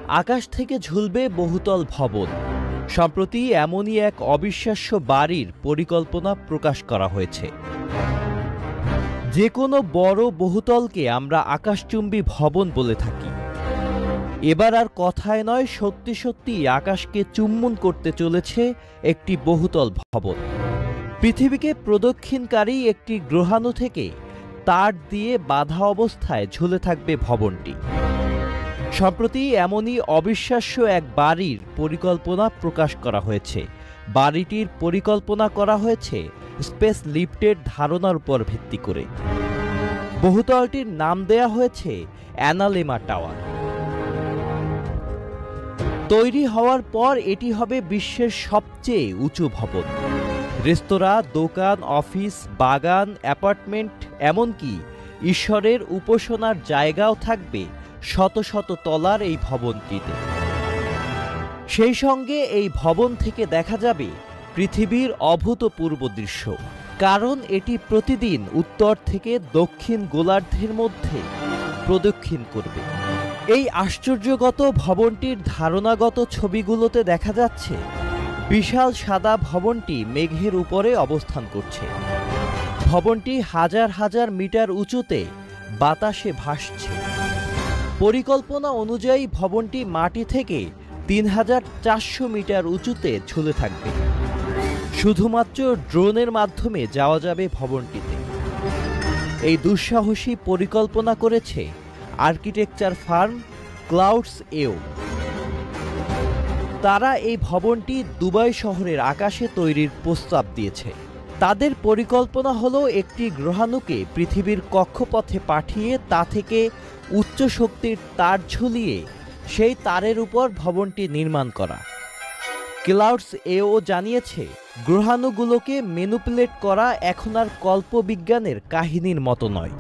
আকাশ থেকে ঝুলবে বহুতল ভবন। সম্প্রতি এমনই এক অবিশ্বাস্য বাড়ির পরিকল্পনা প্রকাশ করা হয়েছে। যে কোনো বড় বহুতলকে আমরা আকাশচুম্বী ভবন বলে থাকি। এবার আর কথায় নয়, সত্যি সত্যি আকাশকে চুম্বন করতে চলেছে একটি বহুতল ভবন। পৃথিবীকে প্রদক্ষিণকারী একটি গ্রহাণু থেকে তার দিয়ে বাঁধা অবস্থায় ঝুলে থাকবে ভবনটি। সম্প্রতি এমনই অবিশ্বাস্য এক বাড়ির পরিকল্পনা প্রকাশ করা হয়েছে। বাড়িটির পরিকল্পনা করা হয়েছে স্পেস লিফটের ধারণার উপর ভিত্তি করে। বহুতলটির নাম দেয়া হয়েছে অ্যানালেমা টাওয়ার। তৈরি হওয়ার পর এটি হবে বিশ্বের সবচেয়ে উঁচু ভবন। রেস্তোরাঁ, দোকান, অফিস, বাগান, অ্যাপার্টমেন্ট, এমনকি ঈশ্বরের উপাসনার জায়গাও থাকবে শত শত তলার এই ভবনটিতে। সেই সঙ্গে এই ভবন থেকে দেখা যাবে পৃথিবীর অভূতপূর্ব দৃশ্য, কারণ এটি প্রতিদিন উত্তর থেকে দক্ষিণ গোলার্ধের মধ্যে প্রদক্ষিণ করবে। এই আশ্চর্যগত ভবনটির ধারণাগত ছবিগুলোতে দেখা যাচ্ছে বিশাল সাদা ভবনটি মেঘের উপরে অবস্থান করছে। ভবনটি হাজার হাজার মিটার উঁচুতে বাতাসে ভাসছে। পরিকল্পনা অনুযায়ী ভবনটি মাটি থেকে ৩,৪০০ মিটার উঁচুতে ঝুলে থাকবে। শুধুমাত্র ড্রোনের মাধ্যমে যাওয়া যাবে ভবনটিতে। এই দুঃসাহসী পরিকল্পনা করেছে আর্কিটেকচার ফার্ম ক্লাউডস এও। তারা এই ভবনটি দুবাই শহরের আকাশে তৈরির প্রস্তাব দিয়েছে। তাদের পরিকল্পনা হলো একটি গ্রহাণুকে পৃথিবীর কক্ষপথে পাঠিয়ে তা থেকে উচ্চ শক্তির তার ঝুলিয়ে সেই তারের উপর ভবনটি নির্মাণ করা। ক্লাউডস এও জানিয়েছে, গ্রহাণুগুলোকে ম্যানিপুলেট করা এখন আর কল্পবিজ্ঞানের কাহিনীর মতো নয়।